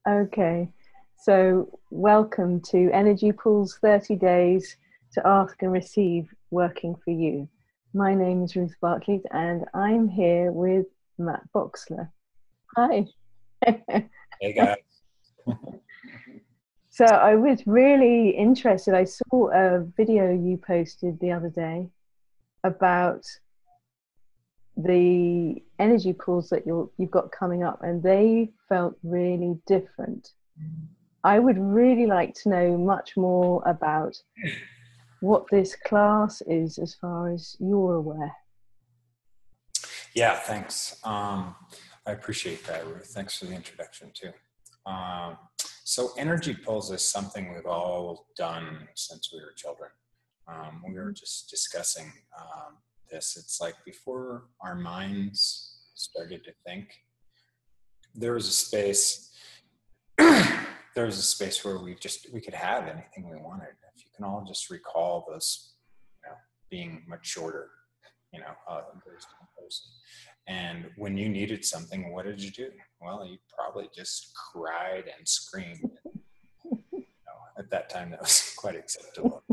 Okay, so welcome to Energy Pool's 30 Days to Ask and Receive Working for You. My name is Ruth Barclay and I'm here with Matt Bochsler. Hi. Hey guys. So I was really interested. I saw a video you posted the other day about the energy pools that you've got coming up, and they felt really different. I would really like to know much more about what this class is as far as you're aware. Yeah, thanks. I appreciate that, Ruth. Thanks for the introduction too. So energy pulls is something we've all done since we were children. We were just discussing this. It's like before our minds started to think, there was a space where we could have anything we wanted. If you can all just recall those, being much shorter, there's one person. And when you needed something, what did you do? Well, you probably just cried and screamed. At that time, that was quite acceptable.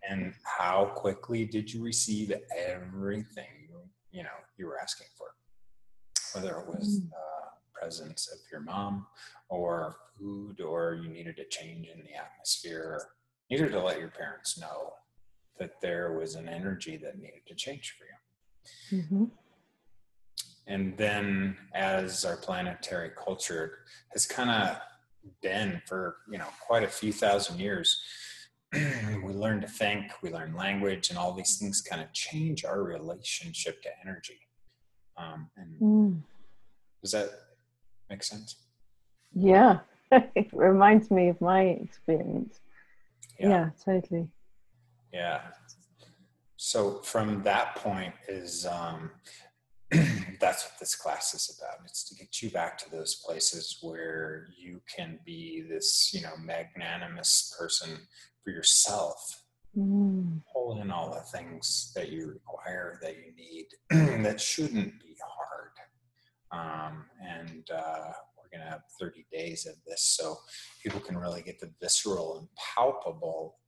And how quickly did you receive everything you were asking for? Whether it was presence of your mom, or food, or you needed a change in the atmosphere, needed to let your parents know that there was an energy that needed to change for you. Mm-hmm. And then as our planetary culture has kind of been for, quite a few thousand years, we learn to think, we learn language, and all these things kind of change our relationship to energy. Does that make sense? Yeah, it reminds me of my experience. Yeah, totally. Yeah. So from that point is, that's what this class is about. It's to get you back to those places where you can be this, magnanimous person for yourself. Pull in all the things that you require, that you need, that shouldn't be hard. We're going to have 30 days of this so people can really get the visceral and palpable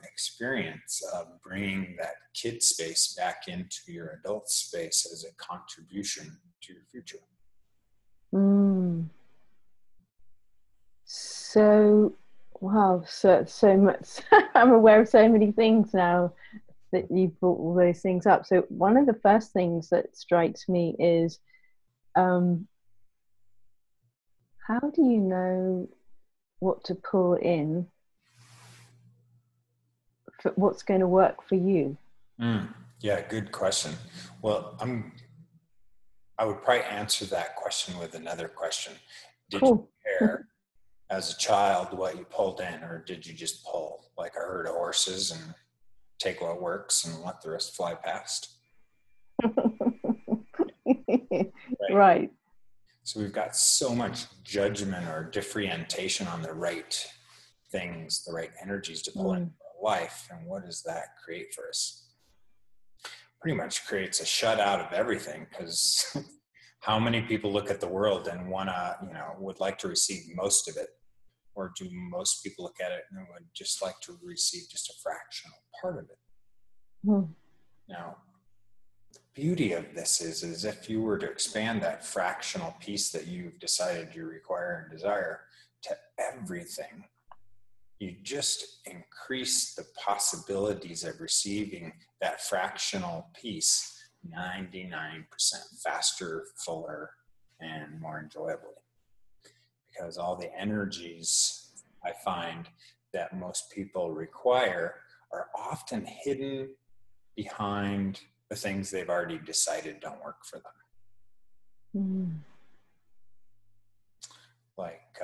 experience of bringing that kid space back into your adult space as a contribution to your future. So, wow, so much. I'm aware of so many things now that you brought all those things up. So one of the first things that strikes me is, how do you know what to pull in for what's going to work for you? Yeah, good question. Well, I would probably answer that question with another question. Did you care as a child what you pulled in, or did you just pull like a herd of horses and take what works and let the rest fly past? Right. So we've got so much judgment or differentiation on the right things, the right energies to pull into our life. And what does that create for us? Pretty much creates a shutout of everything, because how many people look at the world and would like to receive most of it? Or do most people look at it and would just like to receive just a fractional part of it? Now, the beauty of this is if you were to expand that fractional piece that you've decided you require and desire to everything, you just increase the possibilities of receiving that fractional piece 99% faster, fuller, and more enjoyably. Because all the energies I find that most people require are often hidden behind the things they've already decided don't work for them. Like,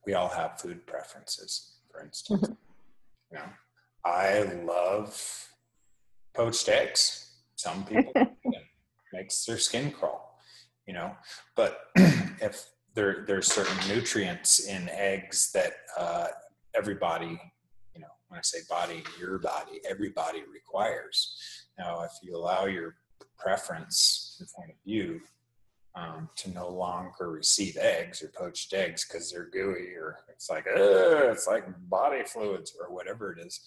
we all have food preferences, for instance. I love poached eggs. Some people it makes their skin crawl, but if there's certain nutrients in eggs that everybody, when I say body, your body, everybody requires. Now, if you allow your preference, your point of view, to no longer receive eggs or poached eggs because they're gooey, or it's like body fluids or whatever it is.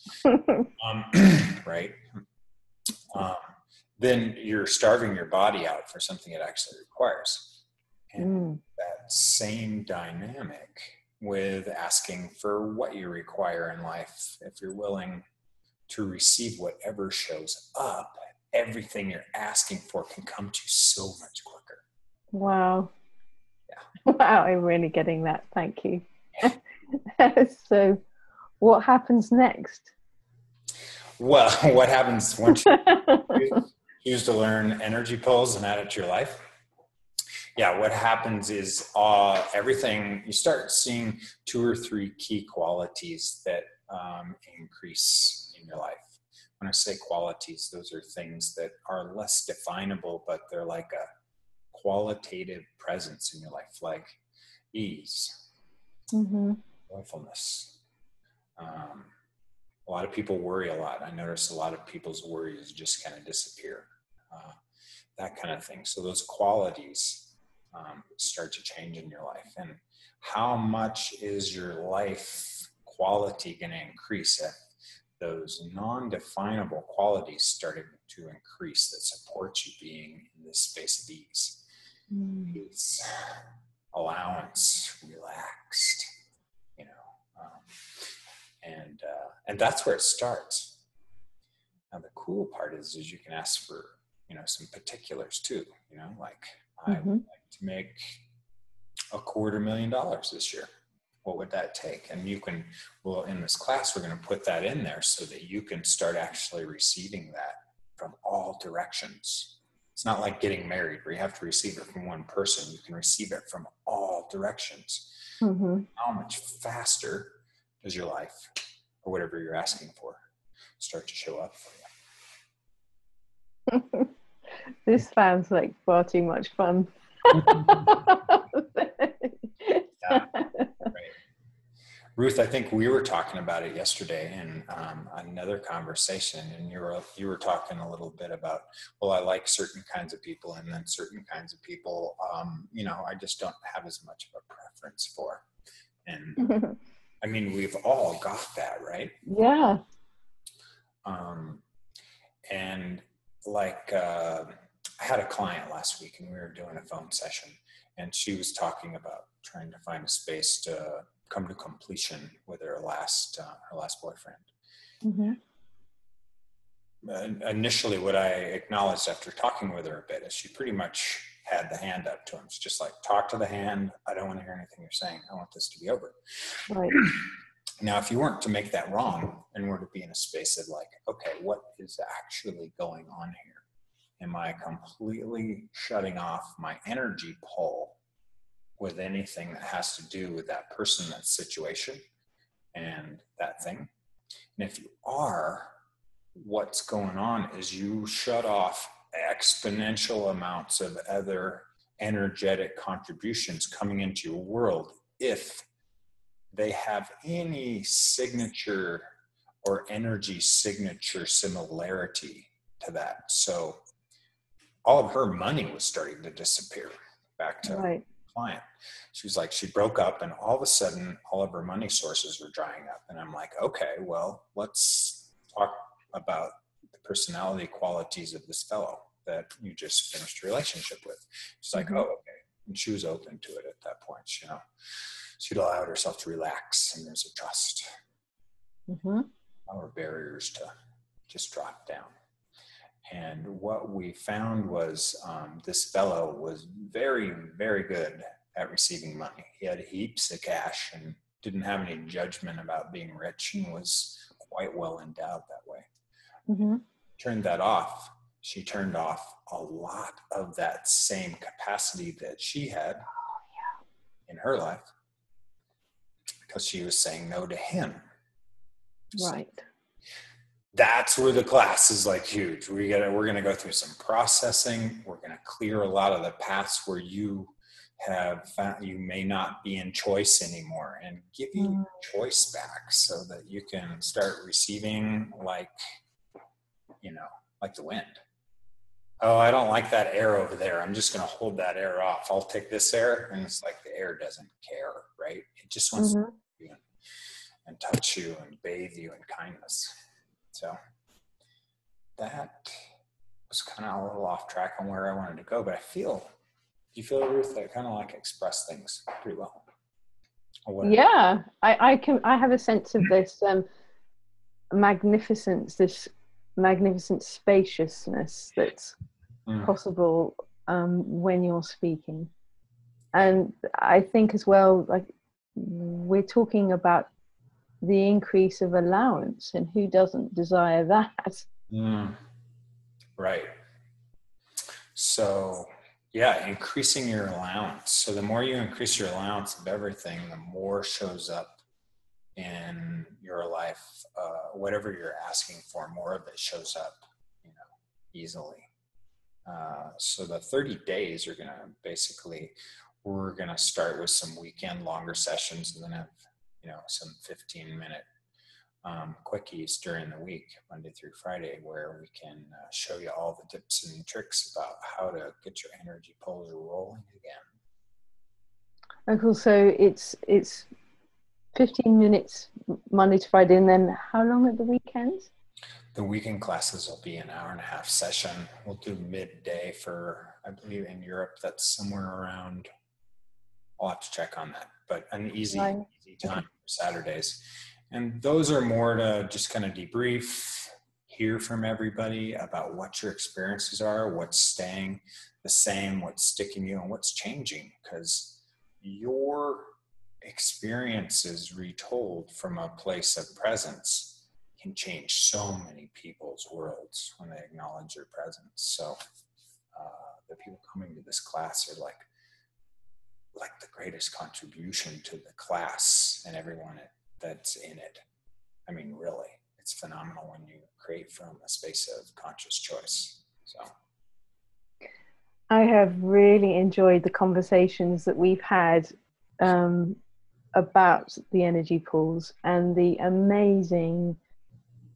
Right? Then you're starving your body out for something it actually requires. And that same dynamic with asking for what you require in life. If you're willing to receive whatever shows up, everything you're asking for can come to you so much quicker. Wow. Yeah. Wow, I'm really getting that. Thank you. So what happens next? Well, what happens once you choose to learn energy pulls and add it to your life? Yeah, what happens is everything, you start seeing 2 or 3 key qualities that increase in your life. When I say qualities, those are things that are less definable, but they're like a qualitative presence in your life, like ease, joyfulness. A lot of people worry a lot. I notice a lot of people's worries just kind of disappear, that kind of thing. So those qualities start to change in your life. And how much is your life quality going to increase if those non-definable qualities started to increase that support you being in this space of ease? Peace, allowance, relaxed, and that's where it starts. Now the cool part is you can ask for some particulars too. Like I would like to make $250,000 this year. What would that take? And you can, in this class, we're going to put that in there so that you can start actually receiving that from all directions. It's not like getting married where you have to receive it from one person. You can receive it from all directions. How much faster does your life, or whatever you're asking for, start to show up for you? This sounds like far too much fun. Yeah, right. Ruth, I think we were talking about it yesterday in another conversation, and you were talking a little bit about, well, I like certain kinds of people, and then certain kinds of people, I just don't have as much of a preference for. And I mean, we've all got that, right? Yeah. And like, I had a client last week, and we were doing a phone session, and she was talking about trying to find a space to come to completion with her last boyfriend. Initially, what I acknowledged after talking with her a bit is she pretty much had the hand up to him. It's just like, talk to the hand. I don't want to hear anything you're saying. I want this to be over. Right. Now, if you weren't to make that wrong and were to be in a space of like, okay, what is actually going on here? Am I completely shutting off my energy pull with anything that has to do with that person, that situation, and that thing? And if you are, what's going on is you shut off exponential amounts of other energetic contributions coming into your world if they have any signature or energy signature similarity to that. So all of her money was starting to disappear back to the client. She was like, she broke up, and all of a sudden all of her money sources were drying up. And I'm like, okay, well, let's talk about the personality qualities of this fellow that you just finished a relationship with. She's like, oh, okay. And she was open to it at that point. She'd allowed herself to relax, and there's a trust. Our barriers to just drop down. And what we found was this fellow was very, very good at receiving money. He had heaps of cash and didn't have any judgment about being rich, and was quite well endowed that way. Turned that off. She turned off a lot of that same capacity that she had in her life because she was saying no to him. Right. So that's where the class is like huge. We're going to go through some processing. We're going to clear a lot of the paths where you have found you may not be in choice anymore, and give you choice back so that you can start receiving like the wind. oh, I don't like that air over there. I'm just going to hold that air off. I'll take this air. And it's like the air doesn't care, right? It just wants to be and touch you and bathe you in kindness. So that was kind of a little off track on where I wanted to go, but do you feel, Ruth, that kind of like express things pretty well? Yeah, I have a sense of this magnificence, this magnificent spaciousness that's possible when you're speaking. And I think as well, like, we're talking about the increase of allowance, and who doesn't desire that? Right. So yeah, increasing your allowance. So the more you increase your allowance of everything, the more shows up in your life. Whatever you're asking for, more of it shows up, easily. So the 30 days are we're going to start with some weekend longer sessions, and then have, some 15-minute quickies during the week, Monday through Friday, where we can show you all the tips and tricks about how to get your energy pulls rolling again. Oh, cool. So it's 15 minutes Monday to Friday, and then how long at the weekends? The weekend classes will be an hour-and-a-half session. We'll do midday for, I believe in Europe, that's somewhere around, I'll have to check on that, but an easy time for Saturdays. And those are more to just kind of debrief, hear from everybody about what your experiences are, what's staying the same, what's sticking you, and what's changing, because your experiences retold from a place of presence can change so many people's worlds when they acknowledge your presence. So the people coming to this class are like the greatest contribution to the class and everyone that's in it. I mean, really, it's phenomenal when you create from a space of conscious choice. So I have really enjoyed the conversations that we've had about the energy pools and the amazing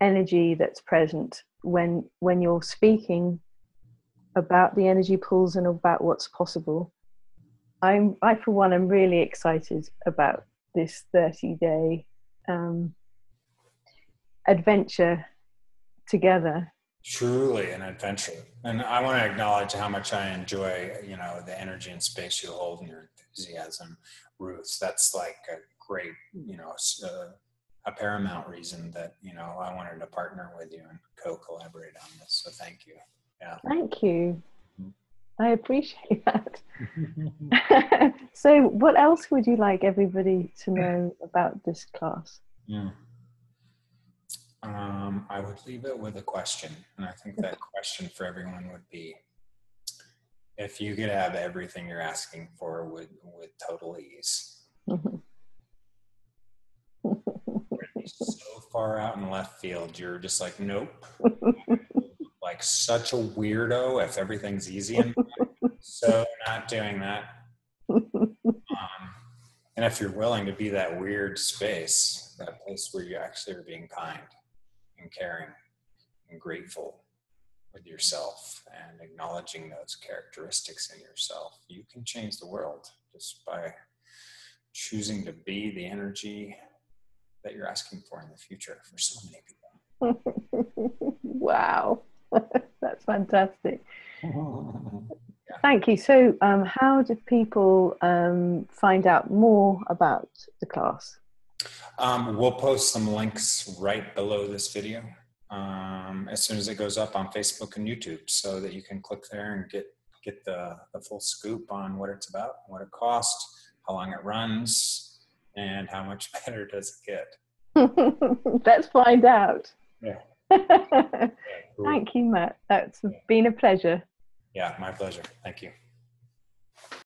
energy that's present when you're speaking about the energy pools and about what's possible. I for one am really excited about this 30-day adventure together. Truly an adventure. And I want to acknowledge how much I enjoy, the energy and space you hold and your enthusiasm, Ruth. That's like a great, a paramount reason that, I wanted to partner with you and co-collaborate on this. So thank you. Yeah. Thank you. I appreciate that. So what else would you like everybody to know about this class? I would leave it with a question. And I think that question for everyone would be, if you could have everything you're asking for with total ease, so far out in left field, you're just like, nope. Like such a weirdo if everything's easy in mind. So not doing that. And if you're willing to be that weird space, that place where you actually are being kind and caring and grateful with yourself and acknowledging those characteristics in yourself, you can change the world just by choosing to be the energy that you're asking for in the future for so many people. Wow. That's fantastic. Thank you. So how do people find out more about the class? We'll post some links right below this video as soon as it goes up on Facebook and YouTube, so that you can click there and get the full scoop on what it's about, what it costs, how long it runs, and how much better does it get. Let's find out. Yeah. Thank you, Matt. That's been a pleasure. Yeah, my pleasure. Thank you.